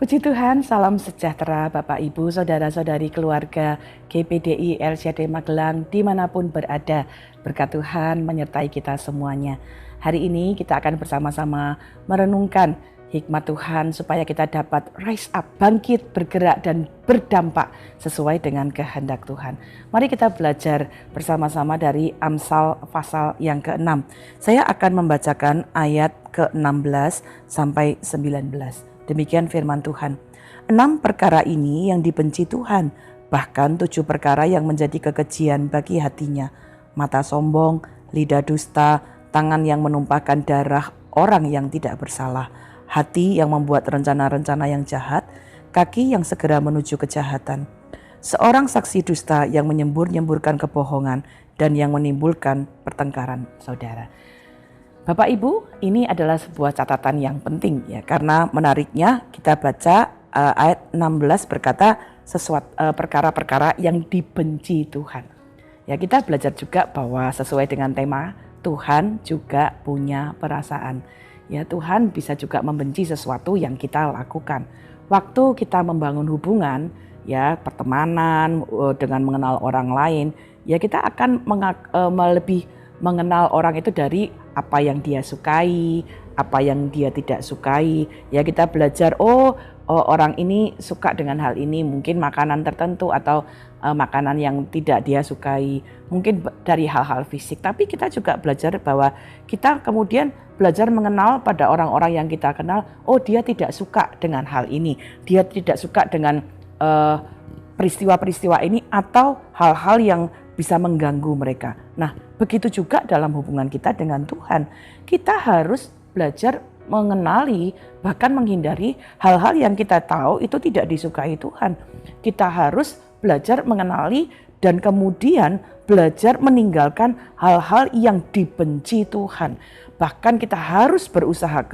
Puji Tuhan, salam sejahtera Bapak Ibu, Saudara-saudari keluarga GPDI LCD Magelang dimanapun berada. Berkat Tuhan menyertai kita semuanya. Hari ini kita akan bersama-sama merenungkan hikmat Tuhan supaya kita dapat rise up, bangkit, bergerak dan berdampak sesuai dengan kehendak Tuhan. Mari kita belajar bersama-sama dari Amsal pasal yang ke-6. Saya akan membacakan ayat ke-16 sampai 19. Demikian firman Tuhan. 6 perkara ini yang dibenci Tuhan, bahkan 7 perkara yang menjadi kekejian bagi hatinya. Mata sombong, lidah dusta, tangan yang menumpahkan darah orang yang tidak bersalah, hati yang membuat rencana-rencana yang jahat, kaki yang segera menuju kejahatan. Seorang saksi dusta yang menyembur-nyemburkan kebohongan dan yang menimbulkan pertengkaran saudara. Bapak Ibu, ini adalah sebuah catatan yang penting ya, karena menariknya kita baca ayat 16 berkata perkara-perkara yang dibenci Tuhan. Ya, kita belajar juga bahwa sesuai dengan tema Tuhan juga punya perasaan. Ya, Tuhan bisa juga membenci sesuatu yang kita lakukan. Waktu kita membangun hubungan, ya pertemanan dengan mengenal orang lain, ya kita akan lebih mengenal orang itu dari apa yang dia sukai, apa yang dia tidak sukai. Ya kita belajar, orang ini suka dengan hal ini, mungkin makanan tertentu atau makanan yang tidak dia sukai, mungkin dari hal-hal fisik. Tapi kita juga belajar bahwa kita kemudian belajar mengenal pada orang-orang yang kita kenal, dia tidak suka dengan hal ini, dia tidak suka dengan peristiwa-peristiwa ini atau hal-hal yang bisa mengganggu mereka. Nah, begitu juga dalam hubungan kita dengan Tuhan. Kita harus belajar mengenali, bahkan menghindari hal-hal yang kita tahu itu tidak disukai Tuhan. Kita harus belajar mengenali dan kemudian belajar meninggalkan hal-hal yang dibenci Tuhan. Bahkan kita harus berusaha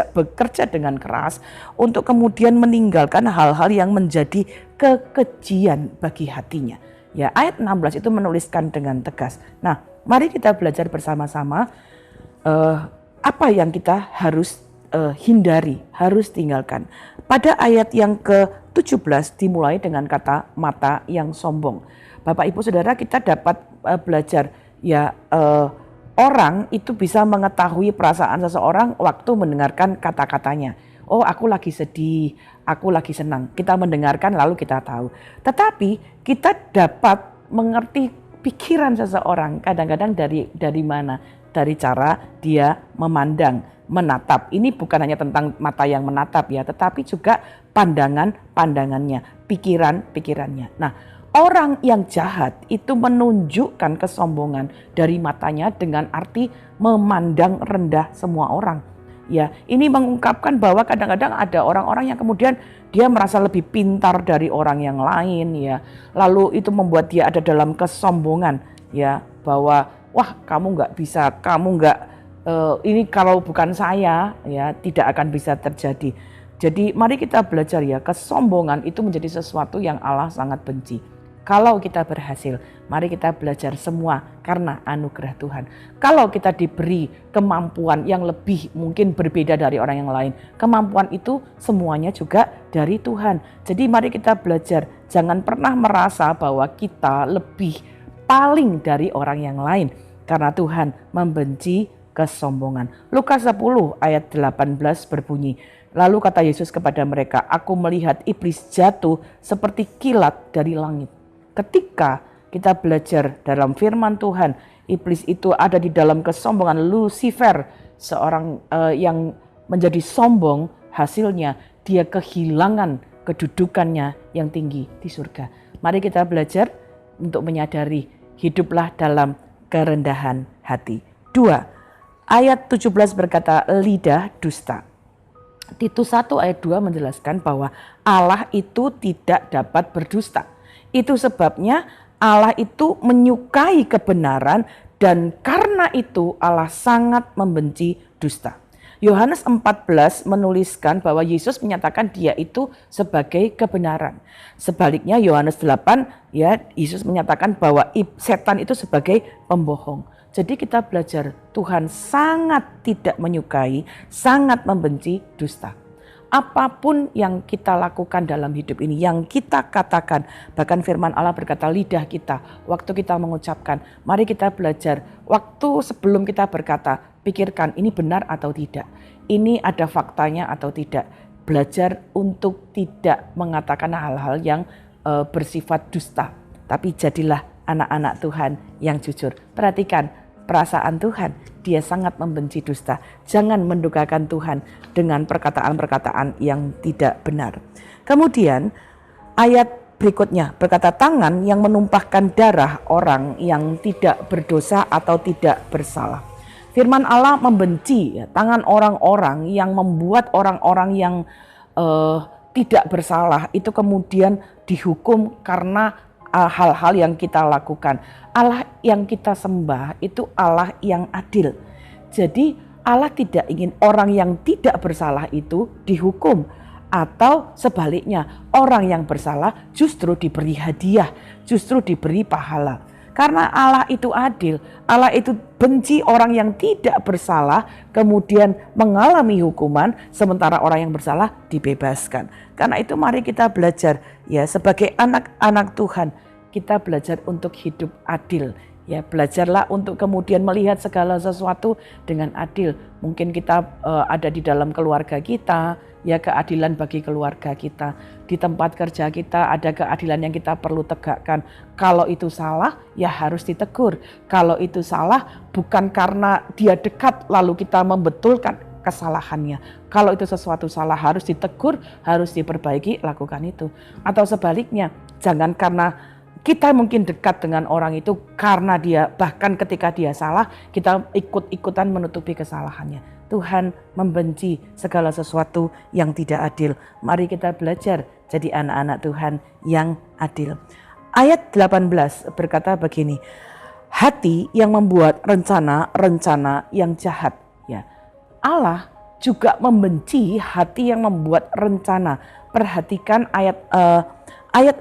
bekerja dengan keras untuk kemudian meninggalkan hal-hal yang menjadi kekejian bagi hatinya. Ya, ayat 16 itu menuliskan dengan tegas. Nah, mari kita belajar bersama-sama apa yang kita harus hindari, harus tinggalkan. Pada ayat yang ke-17 dimulai dengan kata mata yang sombong. Bapak Ibu Saudara, kita dapat belajar ya orang itu bisa mengetahui perasaan seseorang waktu mendengarkan kata-katanya. Aku lagi sedih, aku lagi senang. Kita mendengarkan lalu kita tahu. Tetapi kita dapat mengerti pikiran seseorang kadang-kadang dari mana? Dari cara dia memandang, menatap. Ini bukan hanya tentang mata yang menatap ya, tetapi juga pandangannya, pikirannya. Nah, orang yang jahat itu menunjukkan kesombongan dari matanya dengan arti memandang rendah semua orang. Ya, ini mengungkapkan bahwa kadang-kadang ada orang-orang yang kemudian dia merasa lebih pintar dari orang yang lain ya. Lalu itu membuat dia ada dalam kesombongan ya, bahwa wah kamu nggak bisa, kamu nggak ini kalau bukan saya ya tidak akan bisa terjadi. Jadi mari kita belajar ya, kesombongan itu menjadi sesuatu yang Allah sangat benci. Kalau kita berhasil, mari kita belajar semua karena anugerah Tuhan. Kalau kita diberi kemampuan yang lebih mungkin berbeda dari orang yang lain, kemampuan itu semuanya juga dari Tuhan. Jadi mari kita belajar, jangan pernah merasa bahwa kita lebih paling dari orang yang lain. Karena Tuhan membenci kesombongan. Lukas 10 ayat 18 berbunyi, lalu kata Yesus kepada mereka, aku melihat iblis jatuh seperti kilat dari langit. Ketika kita belajar dalam firman Tuhan, iblis itu ada di dalam kesombongan. Lucifer, seorang yang menjadi sombong, hasilnya dia kehilangan kedudukannya yang tinggi di surga. Mari kita belajar untuk menyadari, hiduplah dalam kerendahan hati. 2, ayat 17 berkata lidah dusta. Titus 1 ayat 2 menjelaskan bahwa Allah itu tidak dapat berdusta. Itu sebabnya Allah itu menyukai kebenaran dan karena itu Allah sangat membenci dusta. Yohanes 14 menuliskan bahwa Yesus menyatakan dia itu sebagai kebenaran. Sebaliknya Yohanes 8 ya Yesus menyatakan bahwa setan itu sebagai pembohong. Jadi kita belajar Tuhan sangat tidak menyukai, sangat membenci dusta. apapun yang kita lakukan dalam hidup ini, yang kita katakan, bahkan firman Allah berkata lidah kita, waktu kita mengucapkan, mari kita belajar, waktu sebelum kita berkata, pikirkan ini benar atau tidak, ini ada faktanya atau tidak. Belajar untuk tidak mengatakan hal-hal yang bersifat dusta, tapi jadilah anak-anak Tuhan yang jujur. Perhatikan perasaan Tuhan, dia sangat membenci dusta. Jangan mendukakan Tuhan dengan perkataan-perkataan yang tidak benar. Kemudian ayat berikutnya berkata, tangan yang menumpahkan darah orang yang tidak berdosa atau tidak bersalah. Firman Allah membenci tangan orang-orang yang membuat orang-orang yang tidak bersalah itu kemudian dihukum karena hal-hal yang kita lakukan. Allah yang kita sembah itu Allah yang adil. Jadi Allah tidak ingin orang yang tidak bersalah itu dihukum, atau sebaliknya orang yang bersalah justru diberi hadiah, justru diberi pahala. Karena Allah itu adil, Allah itu benci orang yang tidak bersalah kemudian mengalami hukuman, sementara orang yang bersalah dibebaskan. Karena itu mari kita belajar ya, sebagai anak-anak Tuhan, kita belajar untuk hidup adil. Ya, belajarlah untuk kemudian melihat segala sesuatu dengan adil. Mungkin kita ada di dalam keluarga kita, ya keadilan bagi keluarga kita. Di tempat kerja kita ada keadilan yang kita perlu tegakkan. Kalau itu salah, ya harus ditegur. Kalau itu salah, bukan karena dia dekat lalu kita membetulkan kesalahannya. Kalau itu sesuatu salah, harus ditegur, harus diperbaiki, lakukan itu. Atau sebaliknya, jangan karena kita mungkin dekat dengan orang itu karena dia, bahkan ketika dia salah, kita ikut-ikutan menutupi kesalahannya. Tuhan membenci segala sesuatu yang tidak adil. Mari kita belajar jadi anak-anak Tuhan yang adil. Ayat 18 berkata begini, hati yang membuat rencana-rencana yang jahat. Ya, Allah juga membenci hati yang membuat rencana. Perhatikan ayat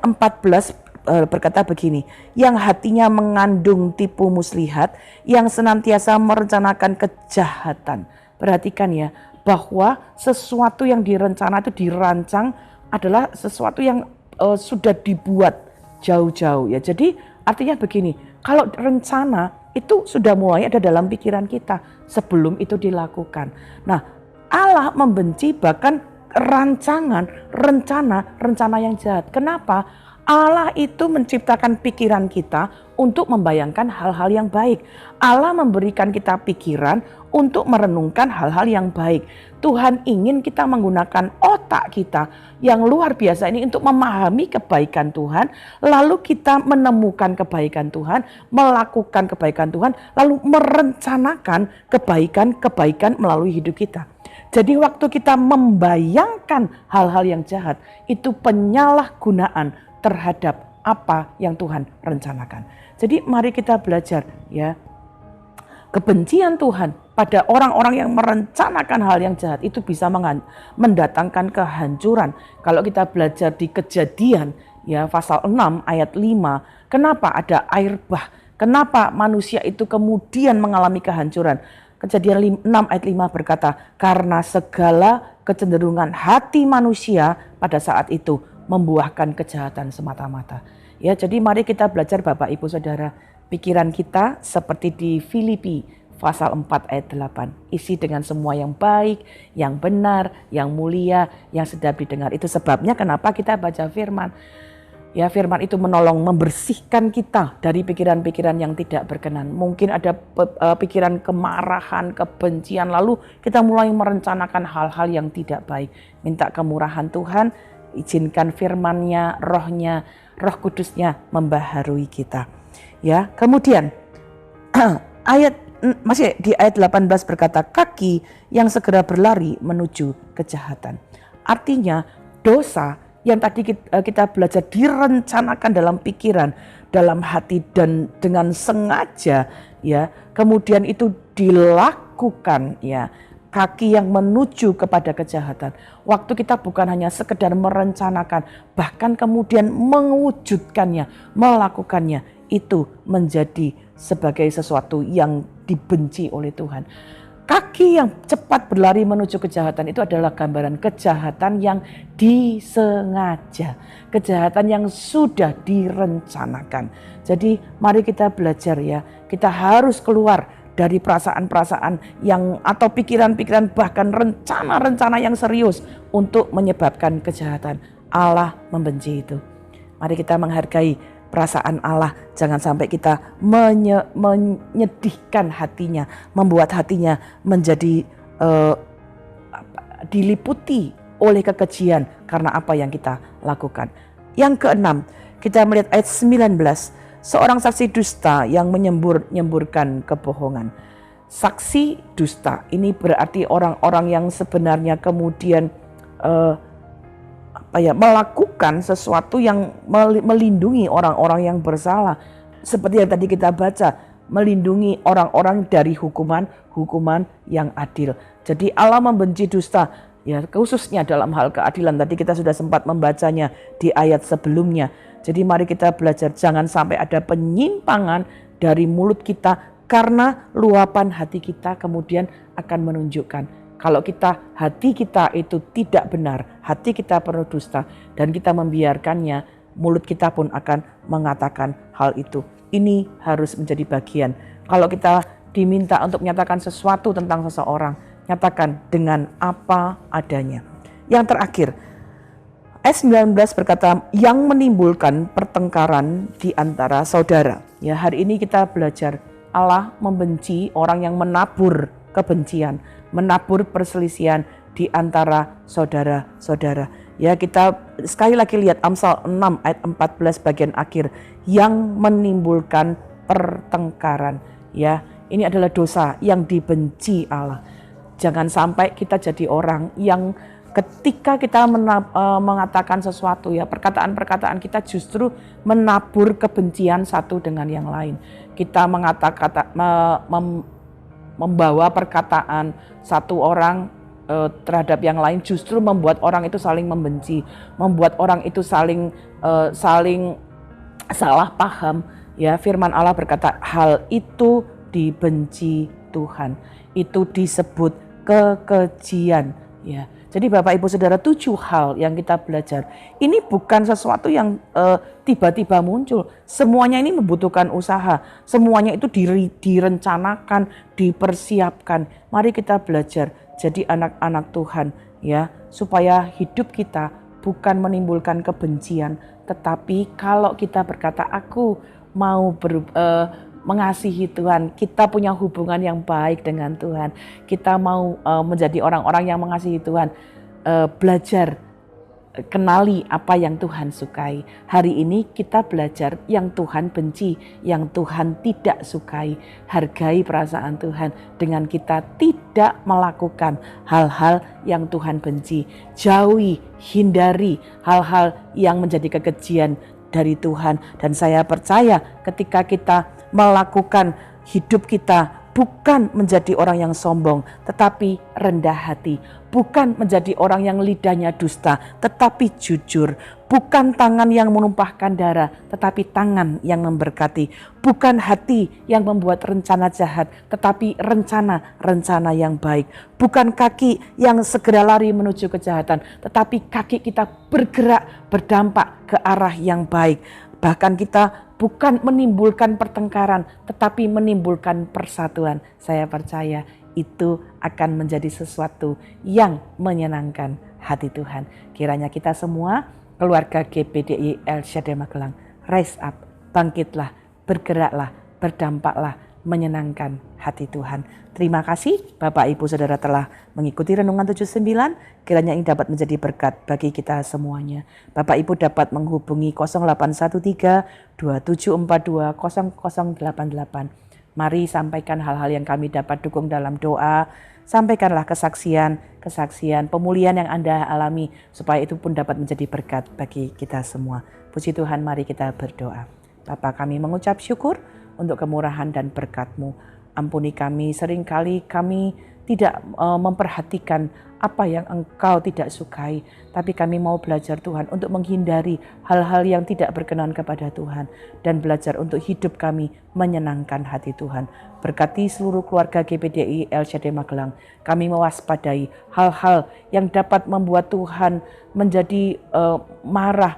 14 berkata begini, yang hatinya mengandung tipu muslihat, yang senantiasa merencanakan kejahatan. Perhatikan ya, bahwa sesuatu yang direncana itu dirancang adalah sesuatu yang sudah dibuat jauh-jauh ya. Jadi artinya begini, kalau rencana itu sudah mulai ada dalam pikiran kita sebelum itu dilakukan. Nah, Allah membenci bahkan rencana yang jahat. Kenapa? Allah itu menciptakan pikiran kita untuk membayangkan hal-hal yang baik. Allah memberikan kita pikiran untuk merenungkan hal-hal yang baik. Tuhan ingin kita menggunakan otak kita yang luar biasa ini untuk memahami kebaikan Tuhan, lalu kita menemukan kebaikan Tuhan, melakukan kebaikan Tuhan, lalu merencanakan kebaikan-kebaikan melalui hidup kita. Jadi waktu kita membayangkan hal-hal yang jahat, itu penyalahgunaan terhadap apa yang Tuhan rencanakan. Jadi mari kita belajar ya, kebencian Tuhan pada orang-orang yang merencanakan hal yang jahat itu bisa mendatangkan kehancuran. Kalau kita belajar di Kejadian ya pasal 6 ayat 5, kenapa ada air bah? Kenapa manusia itu kemudian mengalami kehancuran? Kejadian 6 ayat 5 berkata, karena segala kecenderungan hati manusia pada saat itu membuahkan kejahatan semata-mata. Ya, jadi mari kita belajar Bapak Ibu Saudara, pikiran kita seperti di Filipi pasal 4 ayat 8. Isi dengan semua yang baik, yang benar, yang mulia, yang sedap didengar. Itu sebabnya kenapa kita baca firman. Ya, firman itu menolong membersihkan kita dari pikiran-pikiran yang tidak berkenan. Mungkin ada pikiran kemarahan, kebencian, lalu kita mulai merencanakan hal-hal yang tidak baik. Minta kemurahan Tuhan, izinkan firman-Nya, Roh-Nya, Roh Kudus-Nya membaharui kita. Ya, kemudian masih di ayat 18 berkata, kaki yang segera berlari menuju kejahatan. Artinya dosa yang tadi kita belajar direncanakan dalam pikiran, dalam hati dan dengan sengaja ya, kemudian itu dilakukan ya. Kaki yang menuju kepada kejahatan. Waktu kita bukan hanya sekedar merencanakan, bahkan kemudian mewujudkannya, melakukannya, itu menjadi sebagai sesuatu yang dibenci oleh Tuhan. Kaki yang cepat berlari menuju kejahatan itu adalah gambaran kejahatan yang disengaja, kejahatan yang sudah direncanakan. Jadi mari kita belajar ya, kita harus keluar dari perasaan-perasaan yang atau pikiran-pikiran bahkan rencana-rencana yang serius untuk menyebabkan kejahatan. Allah membenci itu. Mari kita menghargai perasaan Allah, jangan sampai kita menyedihkan hatinya, membuat hatinya menjadi diliputi oleh kekejian karena apa yang kita lakukan. Yang keenam, kita melihat ayat 19, seorang saksi dusta yang menyemburkan kebohongan. Saksi dusta ini berarti orang-orang yang sebenarnya kemudian melakukan sesuatu yang melindungi orang-orang yang bersalah. Seperti yang tadi kita baca, melindungi orang-orang dari hukuman yang adil. Jadi Allah membenci dusta, ya khususnya dalam hal keadilan. Tadi kita sudah sempat membacanya di ayat sebelumnya. Jadi mari kita belajar jangan sampai ada penyimpangan dari mulut kita karena luapan hati kita kemudian akan menunjukkan. Kalau hati kita itu tidak benar, hati kita penuh dusta dan kita membiarkannya, mulut kita pun akan mengatakan hal itu. Ini harus menjadi bagian. Kalau kita diminta untuk menyatakan sesuatu tentang seseorang, nyatakan dengan apa adanya. Yang terakhir, ayat 19 berkata yang menimbulkan pertengkaran di antara saudara. Ya, hari ini kita belajar Allah membenci orang yang menabur kebencian, menabur perselisihan di antara saudara-saudara. Ya, kita sekali lagi lihat Amsal 6 ayat 14 bagian akhir, yang menimbulkan pertengkaran. Ya, ini adalah dosa yang dibenci Allah. Jangan sampai kita jadi orang yang ketika kita mengatakan sesuatu, ya perkataan-perkataan kita justru menabur kebencian satu dengan yang lain. Kita membawa perkataan satu orang terhadap yang lain justru membuat orang itu saling membenci, membuat orang itu saling salah paham. Ya, firman Allah berkata hal itu dibenci Tuhan. Itu disebut kekejian. Ya, jadi Bapak Ibu Saudara, 7 hal yang kita belajar. Ini bukan sesuatu yang tiba-tiba muncul. Semuanya ini membutuhkan usaha. Semuanya itu direncanakan, dipersiapkan. Mari kita belajar jadi anak-anak Tuhan, ya, supaya hidup kita bukan menimbulkan kebencian, tetapi kalau kita berkata aku mau mengasihi Tuhan, kita punya hubungan yang baik dengan Tuhan, kita mau menjadi orang-orang yang mengasihi Tuhan, belajar kenali apa yang Tuhan sukai. Hari ini kita belajar yang Tuhan benci, yang Tuhan tidak sukai. Hargai perasaan Tuhan dengan kita tidak melakukan hal-hal yang Tuhan benci. Jauhi, hindari hal-hal yang menjadi kekejian dari Tuhan. Dan saya percaya ketika kita melakukan hidup kita bukan menjadi orang yang sombong, tetapi rendah hati. Bukan menjadi orang yang lidahnya dusta, tetapi jujur. Bukan tangan yang menumpahkan darah, tetapi tangan yang memberkati. Bukan hati yang membuat rencana jahat, tetapi rencana yang baik. Bukan kaki yang segera lari menuju kejahatan, tetapi kaki kita bergerak berdampak ke arah yang baik. Bahkan kita bukan menimbulkan pertengkaran, tetapi menimbulkan persatuan. Saya percaya itu akan menjadi sesuatu yang menyenangkan hati Tuhan. Kiranya kita semua, keluarga GPDI El Shaddai Magelang, rise up, bangkitlah, bergeraklah, berdampaklah, menyenangkan hati Tuhan. Terima kasih Bapak Ibu Saudara telah mengikuti Renungan 79. Kiranya ini dapat menjadi berkat bagi kita semuanya. Bapak Ibu dapat menghubungi 0813 2742 0088. Mari sampaikan hal-hal yang kami dapat dukung dalam doa. Sampaikanlah kesaksian, pemulihan yang Anda alami, supaya itu pun dapat menjadi berkat bagi kita semua. Puji Tuhan, mari kita berdoa. Bapa, kami mengucap syukur untuk kemurahan dan berkat-Mu. Ampuni kami, seringkali kami tidak memperhatikan apa yang Engkau tidak sukai. Tapi kami mau belajar Tuhan untuk menghindari hal-hal yang tidak berkenan kepada Tuhan. Dan belajar untuk hidup kami menyenangkan hati Tuhan. Berkati seluruh keluarga GPDI LCD Magelang. Kami mewaspadai hal-hal yang dapat membuat Tuhan menjadi marah,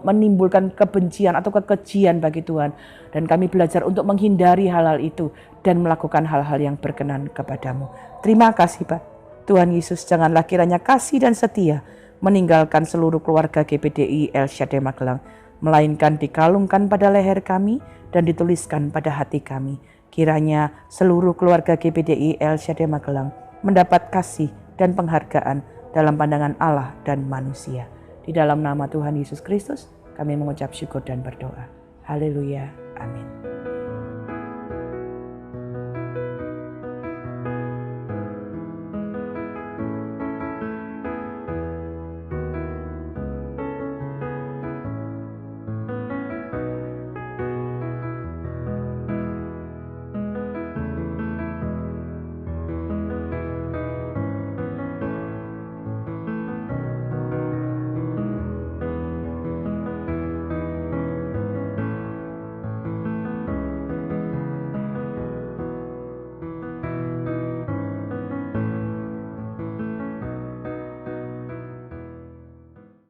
menimbulkan kebencian atau kekejian bagi Tuhan. Dan kami belajar untuk menghindari hal-hal itu dan melakukan hal-hal yang berkenan kepadamu. Terima kasih Pak. Tuhan Yesus, janganlah kiranya kasih dan setia meninggalkan seluruh keluarga GPDI LCD Magelang, melainkan dikalungkan pada leher kami dan dituliskan pada hati kami. Kiranya seluruh keluarga GPDI LCD Magelang mendapat kasih dan penghargaan dalam pandangan Allah dan manusia. Di dalam nama Tuhan Yesus Kristus, kami mengucap syukur dan berdoa. Haleluya. Amin.